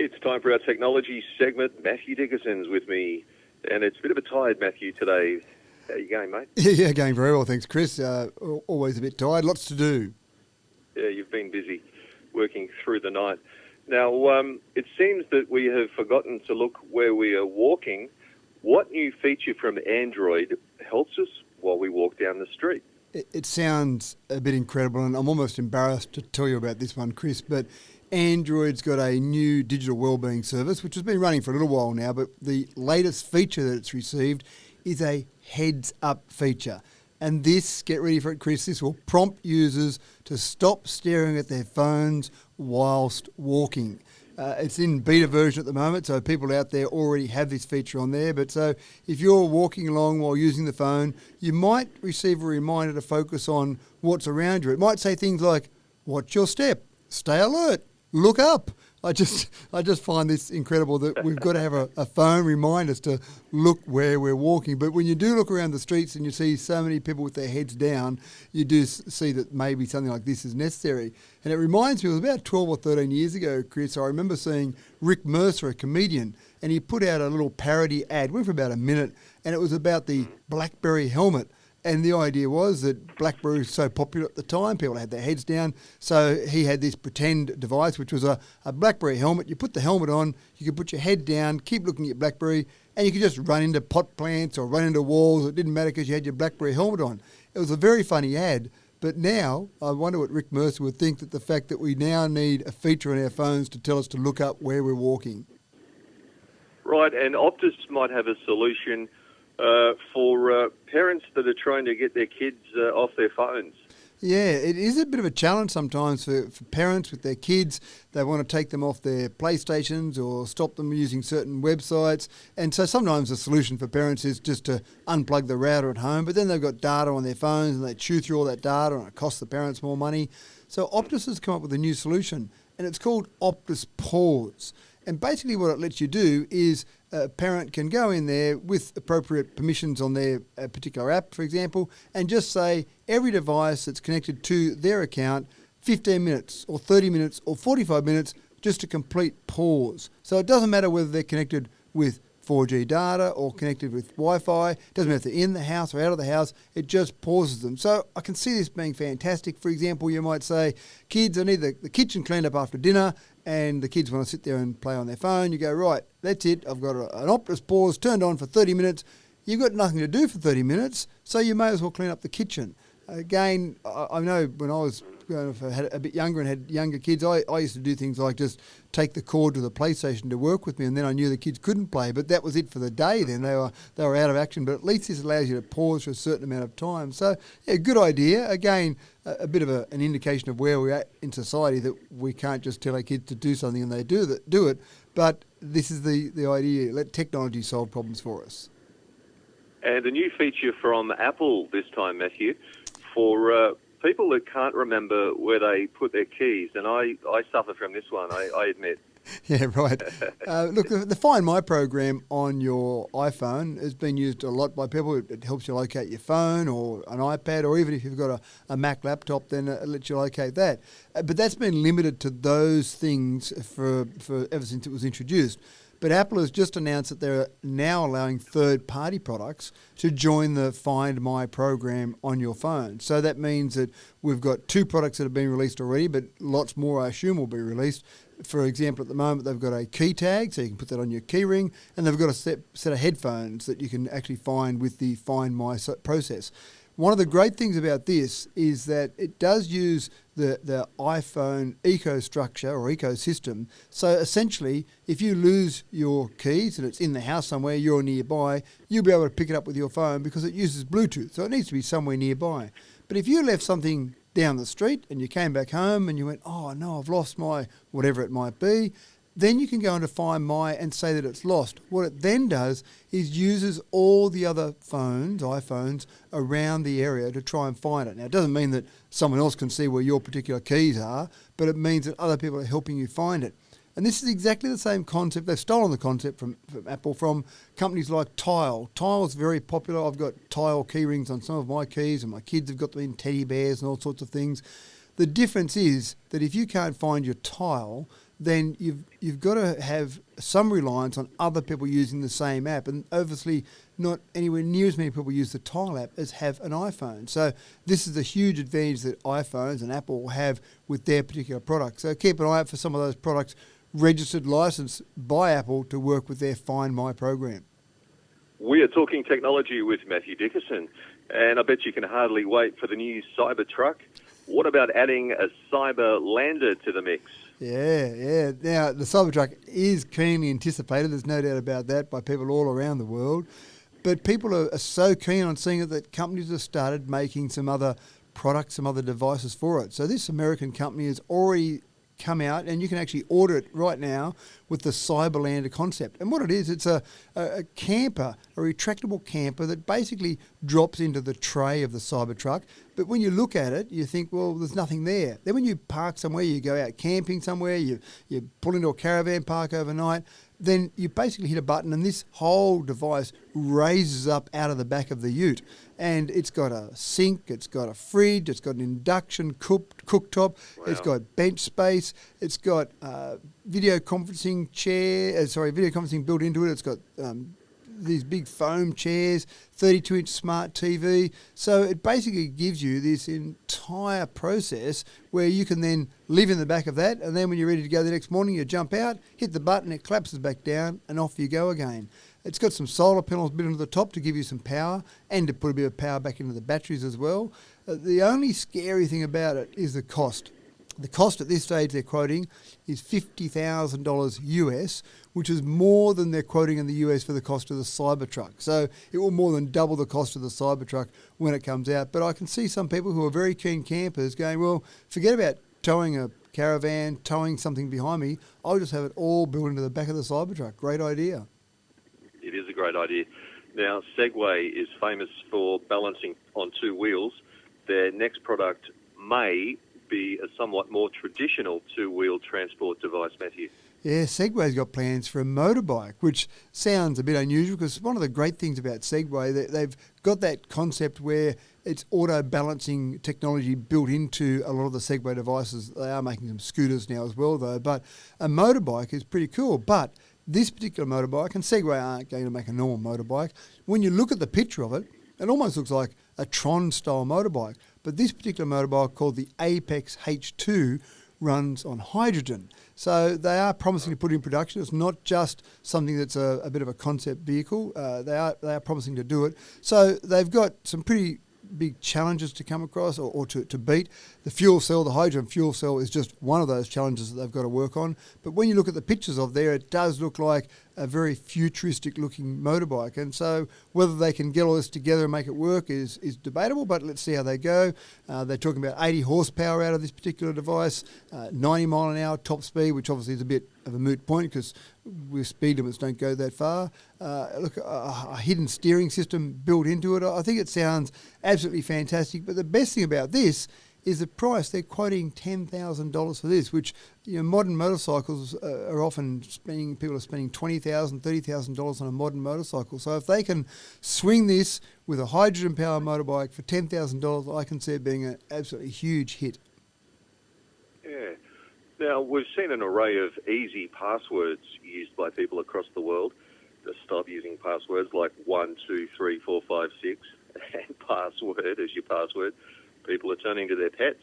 It's time for our technology segment. Matthew Dickerson's with me, and it's a bit of a tired Matthew today. How you going, mate? Yeah, going very well, thanks, Chris. Always a bit tired, lots to do. Yeah, you've been busy working through the night. Now, it seems that we have forgotten to look where we are walking. What new feature from Android helps us while we walk down the street? It sounds a bit incredible, and I'm almost embarrassed to tell you about this one, Chris, but Android's got a new digital wellbeing service, which has been running for a little while now, but the latest feature that it's received is a heads-up feature. And this, get ready for it, Chris, this will prompt users to stop staring at their phones whilst walking. It's in beta version at the moment, so people out there already have this feature on there. But so if you're walking along while using the phone, you might receive a reminder to focus on what's around you. It might say things like, watch your step, stay alert, look up. I just find this incredible that we've got to have a phone remind us to look where we're walking. But when you do look around the streets and you see so many people with their heads down, you do see that maybe something like this is necessary. And it reminds me, it was about 12 or 13 years ago, Chris, I remember seeing Rick Mercer, a comedian, and he put out a little parody ad, went for about a minute, and it was about the BlackBerry helmet. And the idea was that BlackBerry was so popular at the time, people had their heads down, so he had this pretend device, which was a BlackBerry helmet. You put the helmet on, you could put your head down, keep looking at BlackBerry, and you could just run into pot plants or run into walls. It didn't matter because you had your BlackBerry helmet on. It was a very funny ad, but now I wonder what Rick Mercer would think that the fact that we now need a feature on our phones to tell us to look up where we're walking. Right, and Optus might have a solution for parents that are trying to get their kids off their phones. Yeah, it is a bit of a challenge sometimes for parents with their kids. They want to take them off their PlayStations or stop them using certain websites. And so sometimes the solution for parents is just to unplug the router at home, but then they've got data on their phones and they chew through all that data and it costs the parents more money. So Optus has come up with a new solution, and it's called Optus Pause. And basically what it lets you do is a parent can go in there with appropriate permissions on their particular app, for example, and just say every device that's connected to their account, 15 minutes or 30 minutes or 45 minutes, just a complete pause. So it doesn't matter whether they're connected with 4G data or connected with Wi-Fi. It doesn't matter if they're in the house or out of the house. It just pauses them. So I can see this being fantastic. For example, you might say, kids, I need the kitchen cleaned up after dinner, and the kids want to sit there and play on their phone. You go, right, that's it. I've got an Optus Pause turned on for 30 minutes. You've got nothing to do for 30 minutes, so you may as well clean up the kitchen. Again, I know when I was had a bit younger and had younger kids, I used to do things like just take the cord to the PlayStation to work with me, and then I knew the kids couldn't play, but that was it for the day then. They were out of action, but at least this allows you to pause for a certain amount of time. So, yeah, good idea. Again, a bit of an indication of where we're at in society, that we can't just tell our kids to do something and they do it, but this is the idea. Let technology solve problems for us. And a new feature from Apple this time, Matthew, for people that can't remember where they put their keys, and I suffer from this one, I admit. Yeah, right. Look, the Find My program on your iPhone has been used a lot by people. It helps you locate your phone or an iPad, or even if you've got a Mac laptop, then it lets you locate that. But that's been limited to those things for ever since it was introduced. But Apple has just announced that they're now allowing third-party products to join the Find My program on your phone. So that means that we've got 2 products that have been released already, but lots more, I assume, will be released. For example, at the moment, they've got a key tag, so you can put that on your key ring, and they've got a set of headphones that you can actually find with the Find My process. One of the great things about this is that it does use the iPhone eco-structure or ecosystem. So essentially, if you lose your keys and it's in the house somewhere, you're nearby, you'll be able to pick it up with your phone because it uses Bluetooth. So it needs to be somewhere nearby. But if you left something down the street and you came back home and you went, oh no, I've lost my whatever it might be, then you can go into Find My and say that it's lost. What it then does is uses all the other iPhones around the area to try and find it. Now, it doesn't mean that someone else can see where your particular keys are, but it means that other people are helping you find it. And this is exactly the same concept. They've stolen the concept from Apple from companies like Tile. Tile is very popular. I've got Tile key rings on some of my keys, and my kids have got them in teddy bears and all sorts of things. The difference is that if you can't find your Tile, then you've got to have some reliance on other people using the same app, and obviously not anywhere near as many people use the Tile app as have an iPhone. So this is a huge advantage that iPhones and Apple have with their particular product. So keep an eye out for some of those products registered, licensed by Apple to work with their Find My program. We are talking technology with Matthew Dickerson, and I bet you can hardly wait for the new Cybertruck. What about adding a Cyberlander to the mix? Yeah. Now, the Cybertruck is keenly anticipated, there's no doubt about that, by people all around the world. But people are so keen on seeing it that companies have started making some other products, some other devices for it. So this American company has already come out, and you can actually order it right now with the Cyberlander concept. And what it is, it's a camper, a retractable camper that basically drops into the tray of the Cybertruck. But when you look at it, you think, well, there's nothing there. Then when you park somewhere, you go out camping somewhere, you pull into a caravan park overnight, then you basically hit a button and this whole device raises up out of the back of the ute. And it's got a sink, it's got a fridge, it's got an induction cooktop, wow. It's got bench space, it's got video conferencing built into it, it's got these big foam chairs, 32-inch smart TV. So it basically gives you this entire process where you can then live in the back of that, and then when you're ready to go the next morning, you jump out, hit the button, it collapses back down, and off you go again. It's got some solar panels built into the top to give you some power and to put a bit of power back into the batteries as well. The only scary thing about it is the cost. The cost at this stage they're quoting is $50,000 US, which is more than they're quoting in the US for the cost of the Cybertruck. So it will more than double the cost of the Cybertruck when it comes out. But I can see some people who are very keen campers going, well, forget about towing a caravan, towing something behind me. I'll just have it all built into the back of the Cybertruck. Great idea. It is a great idea. Now, Segway is famous for balancing on two wheels. Their next product may be a somewhat more traditional two-wheel transport device, Matthew. Yeah, Segway's got plans for a motorbike, which sounds a bit unusual because one of the great things about Segway, they've got that concept where it's auto-balancing technology built into a lot of the Segway devices. They are making some scooters now as well, though, but a motorbike is pretty cool. But this particular motorbike, and Segway aren't going to make a normal motorbike, when you look at the picture of it, it almost looks like a Tron-style motorbike. But this particular motorbike, called the Apex H2, runs on hydrogen. So they are promising to put it in production. It's not just something that's a bit of a concept vehicle. They are promising to do it. So they've got some pretty big challenges to come across or to beat. The fuel cell, the hydrogen fuel cell, is just one of those challenges that they've got to work on. But when you look at the pictures of there, it does look like a very futuristic looking motorbike. And so whether they can get all this together and make it work is debatable, but let's see how they go. They're talking about 80 horsepower out of this particular device, 90 mile an hour top speed, which obviously is a bit of a moot point because with speed limits don't go that far. A hidden steering system built into it. I think it sounds absolutely fantastic, but the best thing about this is the price. They're quoting $10,000 for this, which, you know, modern motorcycles are often people are spending $20,000, $30,000 on a modern motorcycle. So if they can swing this with a hydrogen power motorbike for $10,000, I can see it being an absolutely huge hit. Yeah. Now, we've seen an array of easy passwords used by people across the world to stop using passwords like 1, 2, 3, 4, 5, 6 and password as your password. People are turning to their pets.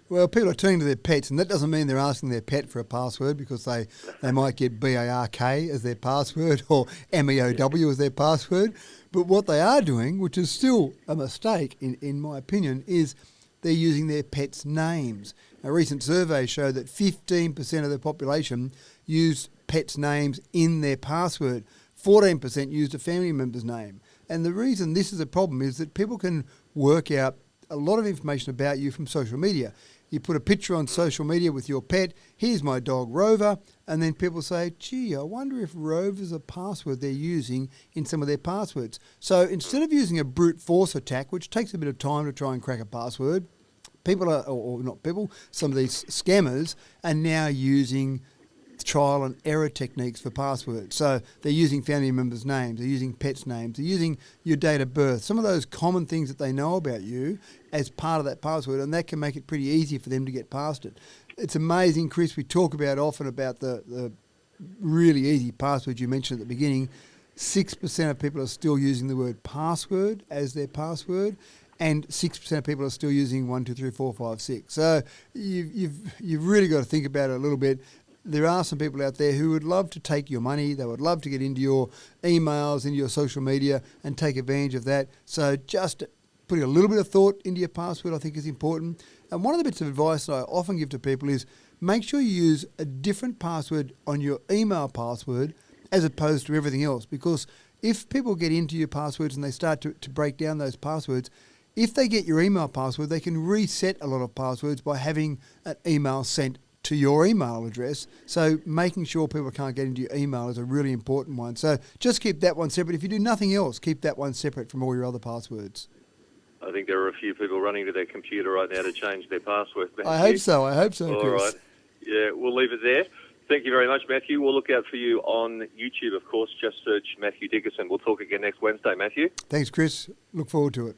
Well, people are turning to their pets, and that doesn't mean they're asking their pet for a password because they might get BARK as their password or MEOW as their password. But what they are doing, which is still a mistake in my opinion, is they're using their pets' names. A recent survey showed that 15% of the population used pets' names in their password. 14% used a family member's name. And the reason this is a problem is that people can work out a lot of information about you from social media. You put a picture on social media with your pet, here's my dog Rover, and then people say, gee, I wonder if Rover's a password they're using in some of their passwords. So instead of using a brute force attack, which takes a bit of time to try and crack a password, people are, or not people, some of these scammers are now using trial and error techniques for passwords. So they're using family members' names, they're using pets' names, they're using your date of birth, some of those common things that they know about you as part of that password, and that can make it pretty easy for them to get past it. it's amazing, Chris. We talk about often about the really easy password you mentioned at the beginning. 6% of people are still using the word password as their password, and 6% of people are still using 1, 2, 3, 4, 5, 6. So you've really got to think about it a little bit. There are some people out there who would love to take your money. They would love to get into your emails, into your social media, and take advantage of that. So just putting a little bit of thought into your password, I think, is important. And one of the bits of advice that I often give to people is make sure you use a different password on your email password as opposed to everything else. Because if people get into your passwords and they start to break down those passwords, if they get your email password, they can reset a lot of passwords by having an email sent to your email address. So making sure people can't get into your email is a really important one. So just keep that one separate. If you do nothing else, keep that one separate from all your other passwords. I think there are a few people running to their computer right now to change their password. I hope so, Chris. All right. Yeah, we'll leave it there. Thank you very much, Matthew. We'll look out for you on YouTube, of course. Just search Matthew Dickerson. We'll talk again next Wednesday, Matthew. Thanks, Chris. Look forward to it.